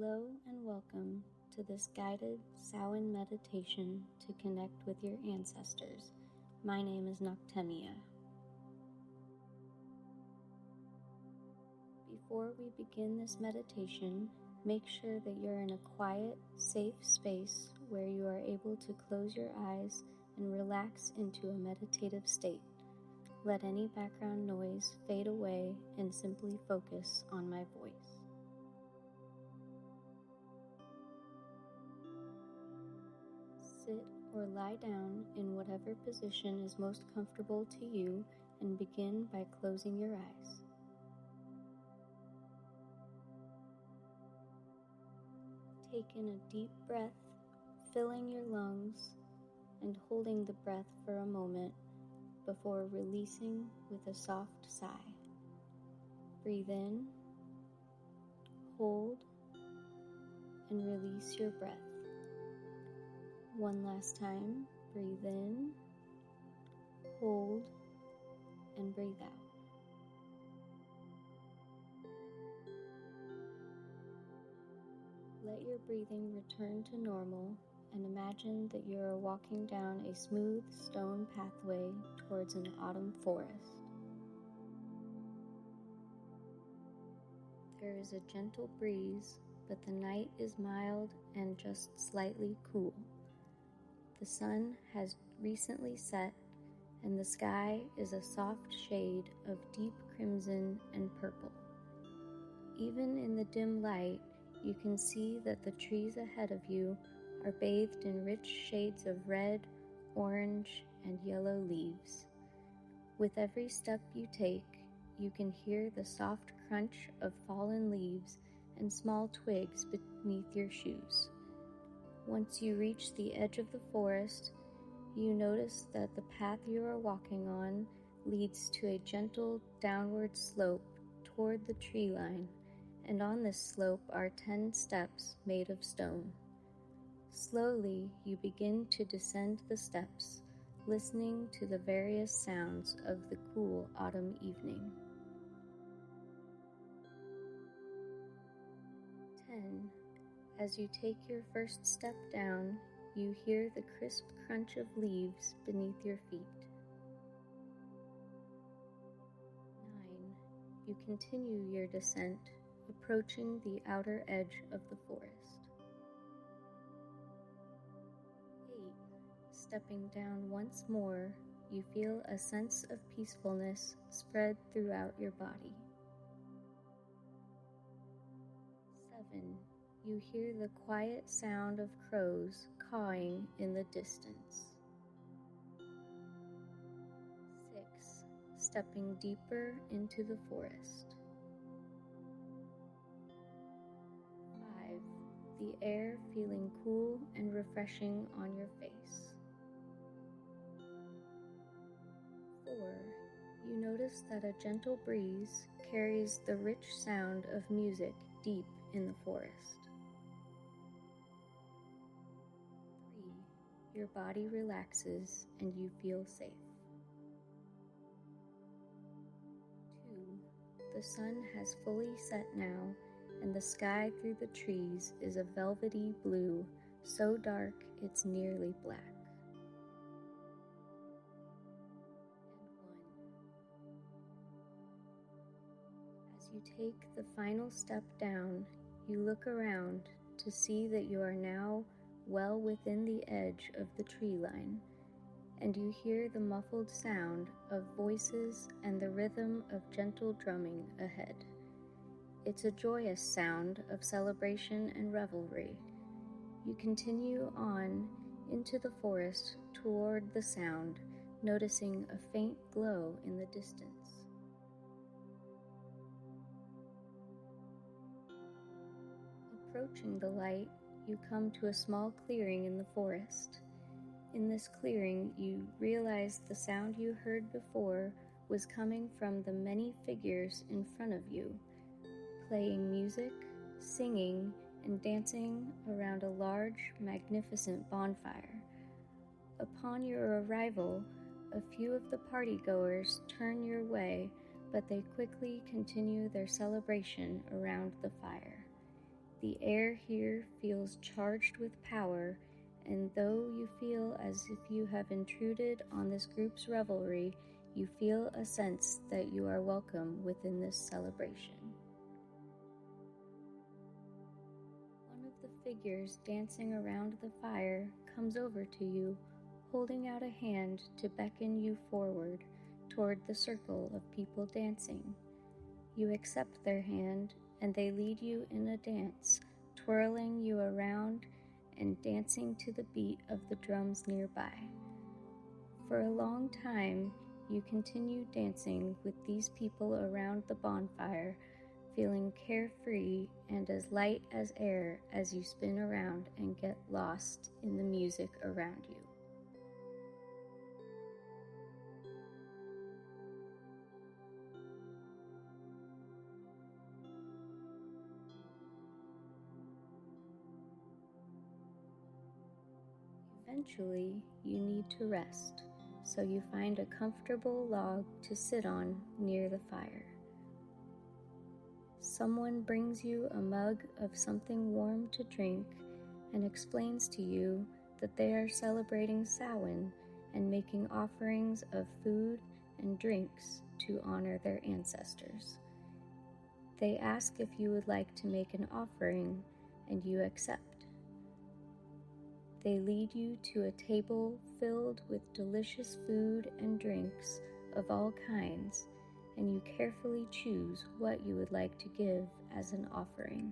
Hello and welcome to this guided Samhain meditation to connect with your ancestors. My name is Noctemia. Before we begin this meditation, make sure that you're in a quiet, safe space where you are able to close your eyes and relax into a meditative state. Let any background noise fade away and simply focus on my voice. Sit or lie down in whatever position is most comfortable to you and begin by closing your eyes. Take in a deep breath, filling your lungs and holding the breath for a moment before releasing with a soft sigh. Breathe in, hold, and release your breath. One last time, breathe in, hold, and breathe out. Let your breathing return to normal and imagine that you are walking down a smooth stone pathway towards an autumn forest. There is a gentle breeze, but the night is mild and just slightly cool. The sun has recently set, and the sky is a soft shade of deep crimson and purple. Even in the dim light, you can see that the trees ahead of you are bathed in rich shades of red, orange, and yellow leaves. With every step you take, you can hear the soft crunch of fallen leaves and small twigs beneath your shoes. Once you reach the edge of the forest, you notice that the path you are walking on leads to a gentle downward slope toward the tree line, and on this slope are 10 steps made of stone. Slowly, you begin to descend the steps, listening to the various sounds of the cool autumn evening. 10. As you take your first step down, you hear the crisp crunch of leaves beneath your feet. 9. You continue your descent, approaching the outer edge of the forest. 8. Stepping down once more, you feel a sense of peacefulness spread throughout your body. 7. You hear the quiet sound of crows cawing in the distance. 6. Stepping deeper into the forest. 5. The air feeling cool and refreshing on your face. 4. You notice that a gentle breeze carries the rich sound of music deep in the forest. 3. Your body relaxes and you feel safe. 2. The sun has fully set now, and the sky through the trees is a velvety blue, so dark it's nearly black. And 1. As you take the final step down, you look around to see that you are now well within the edge of the tree line, and you hear the muffled sound of voices and the rhythm of gentle drumming ahead. It's a joyous sound of celebration and revelry. You continue on into the forest toward the sound, noticing a faint glow in the distance. Approaching the light, you come to a small clearing in the forest. In this clearing, you realize the sound you heard before was coming from the many figures in front of you, playing music, singing, and dancing around a large, magnificent bonfire. Upon your arrival, a few of the partygoers turn your way, but they quickly continue their celebration around the fire. The air here feels charged with power, and though you feel as if you have intruded on this group's revelry, you feel a sense that you are welcome within this celebration. One of the figures dancing around the fire comes over to you, holding out a hand to beckon you forward toward the circle of people dancing. You accept their hand, and they lead you in a dance, twirling you around and dancing to the beat of the drums nearby. For a long time, you continue dancing with these people around the bonfire, feeling carefree and as light as air as you spin around and get lost in the music around you. Eventually, you need to rest, so you find a comfortable log to sit on near the fire. Someone brings you a mug of something warm to drink and explains to you that they are celebrating Samhain and making offerings of food and drinks to honor their ancestors. They ask if you would like to make an offering, and you accept. They lead you to a table filled with delicious food and drinks of all kinds, and you carefully choose what you would like to give as an offering.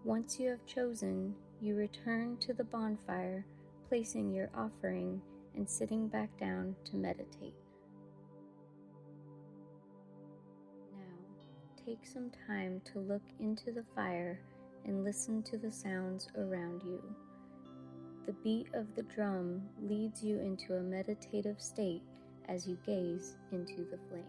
Once you have chosen, you return to the bonfire, placing your offering and sitting back down to meditate. Now, take some time to look into the fire and listen to the sounds around you. The beat of the drum leads you into a meditative state as you gaze into the flames.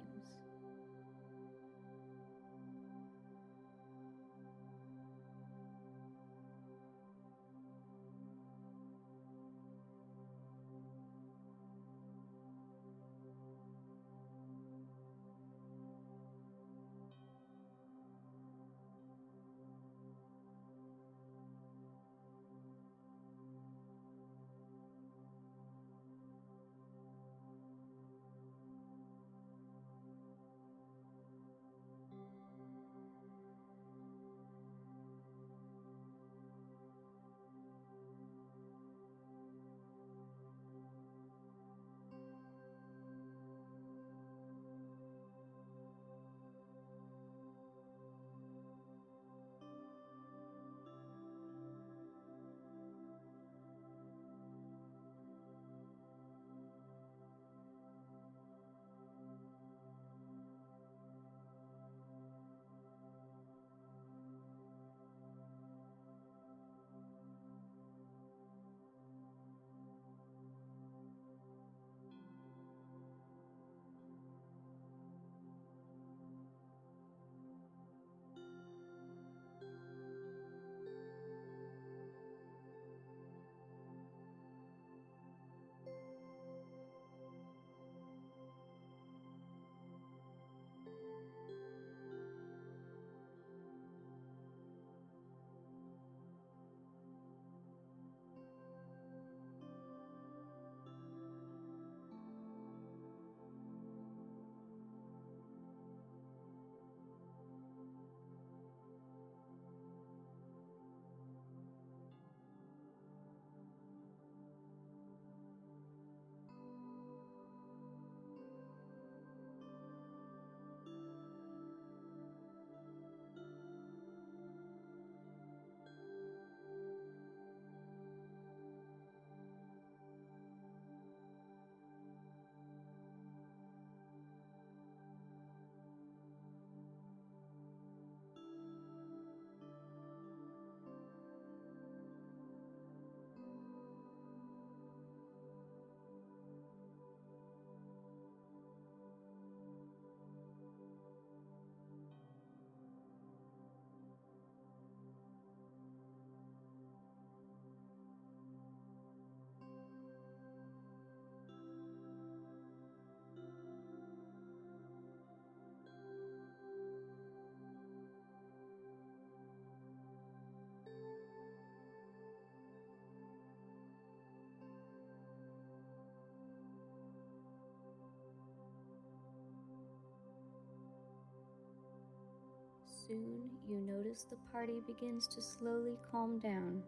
Soon you notice the party begins to slowly calm down,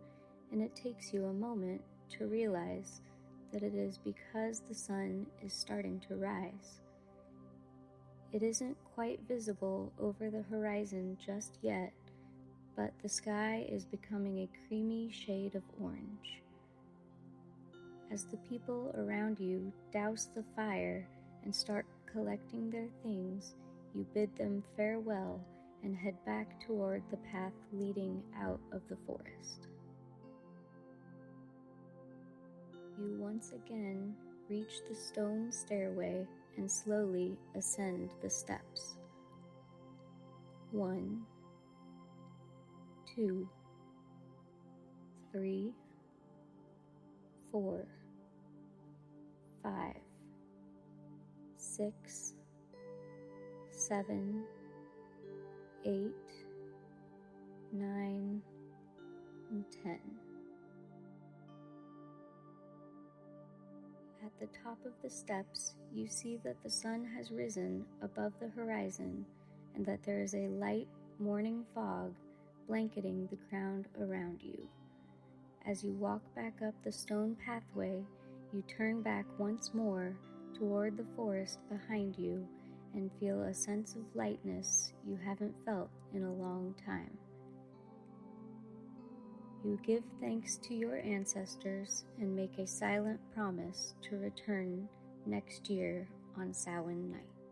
and it takes you a moment to realize that it is because the sun is starting to rise. It isn't quite visible over the horizon just yet, but the sky is becoming a creamy shade of orange. As the people around you douse the fire and start collecting their things, you bid them farewell and head back toward the path leading out of the forest. You once again reach the stone stairway and slowly ascend the steps. 1, 2, 3, 4, 5, 6, 7, 8, 9, and 10. At the top of the steps, you see that the sun has risen above the horizon and that there is a light morning fog blanketing the ground around you. As you walk back up the stone pathway, you turn back once more toward the forest behind you and feel a sense of lightness you haven't felt in a long time. You give thanks to your ancestors and make a silent promise to return next year on Samhain night.